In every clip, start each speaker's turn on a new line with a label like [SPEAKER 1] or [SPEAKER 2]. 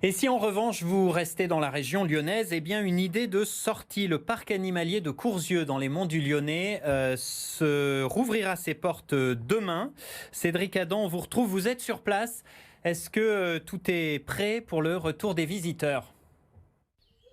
[SPEAKER 1] Et si en revanche vous restez dans la région lyonnaise, eh bien une idée de sortie. Le parc animalier de Courzieux dans les monts du Lyonnais se rouvrira ses portes demain. Cédric Adam, on vous retrouve, vous êtes sur place. Est-ce que tout est prêt pour le retour des visiteurs ?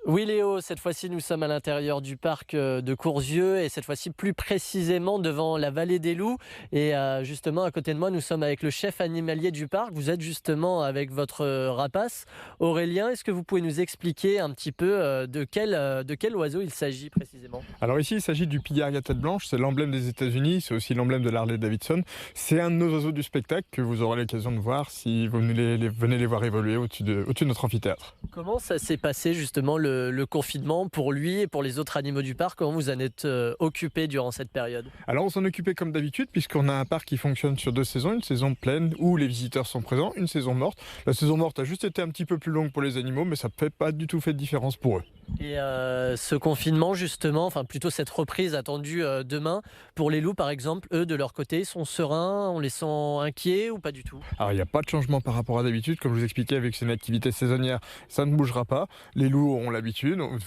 [SPEAKER 2] Oui Léo, cette fois-ci nous sommes à l'intérieur du parc de Courzieux et cette fois-ci plus précisément devant la vallée des loups et justement à côté de moi nous sommes avec le chef animalier du parc. Vous êtes justement avec votre rapace Aurélien. Est-ce que vous pouvez nous expliquer un petit peu de quel oiseau il s'agit précisément?
[SPEAKER 3] Alors ici, il s'agit du pigargue à tête blanche, c'est l'emblème des États-Unis, c'est aussi l'emblème de l'Harley-Davidson. C'est un de nos oiseaux du spectacle que vous aurez l'occasion de voir si vous venez les voir évoluer au-dessus de notre amphithéâtre.
[SPEAKER 2] Comment ça s'est passé justement le confinement pour lui et pour les autres animaux du parc? Comment vous en êtes occupé durant cette période?
[SPEAKER 3] Alors on s'en occupait comme d'habitude puisqu'on a un parc qui fonctionne sur 2 saisons, une saison pleine où les visiteurs sont présents, une saison morte. La saison morte a juste été un petit peu plus longue pour les animaux mais ça ne fait pas du tout fait de différence pour eux.
[SPEAKER 2] Et ce confinement justement, enfin plutôt cette reprise attendue demain, pour les loups par exemple, eux de leur côté, ils sont sereins, on les sent inquiets ou pas du tout?
[SPEAKER 3] Alors il n'y a pas de changement par rapport à d'habitude, comme je vous expliquais avec une activité saisonnière, ça ne bougera pas. Les loups auront l'habitude,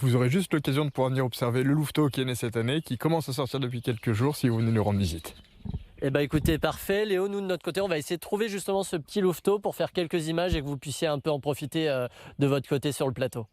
[SPEAKER 3] vous aurez juste l'occasion de pouvoir venir observer le louveteau qui est né cette année, qui commence à sortir depuis quelques jours si vous venez nous rendre visite.
[SPEAKER 2] Eh bien écoutez, parfait. Léo, nous de notre côté, on va essayer de trouver justement ce petit louveteau pour faire quelques images et que vous puissiez un peu en profiter de votre côté sur le plateau.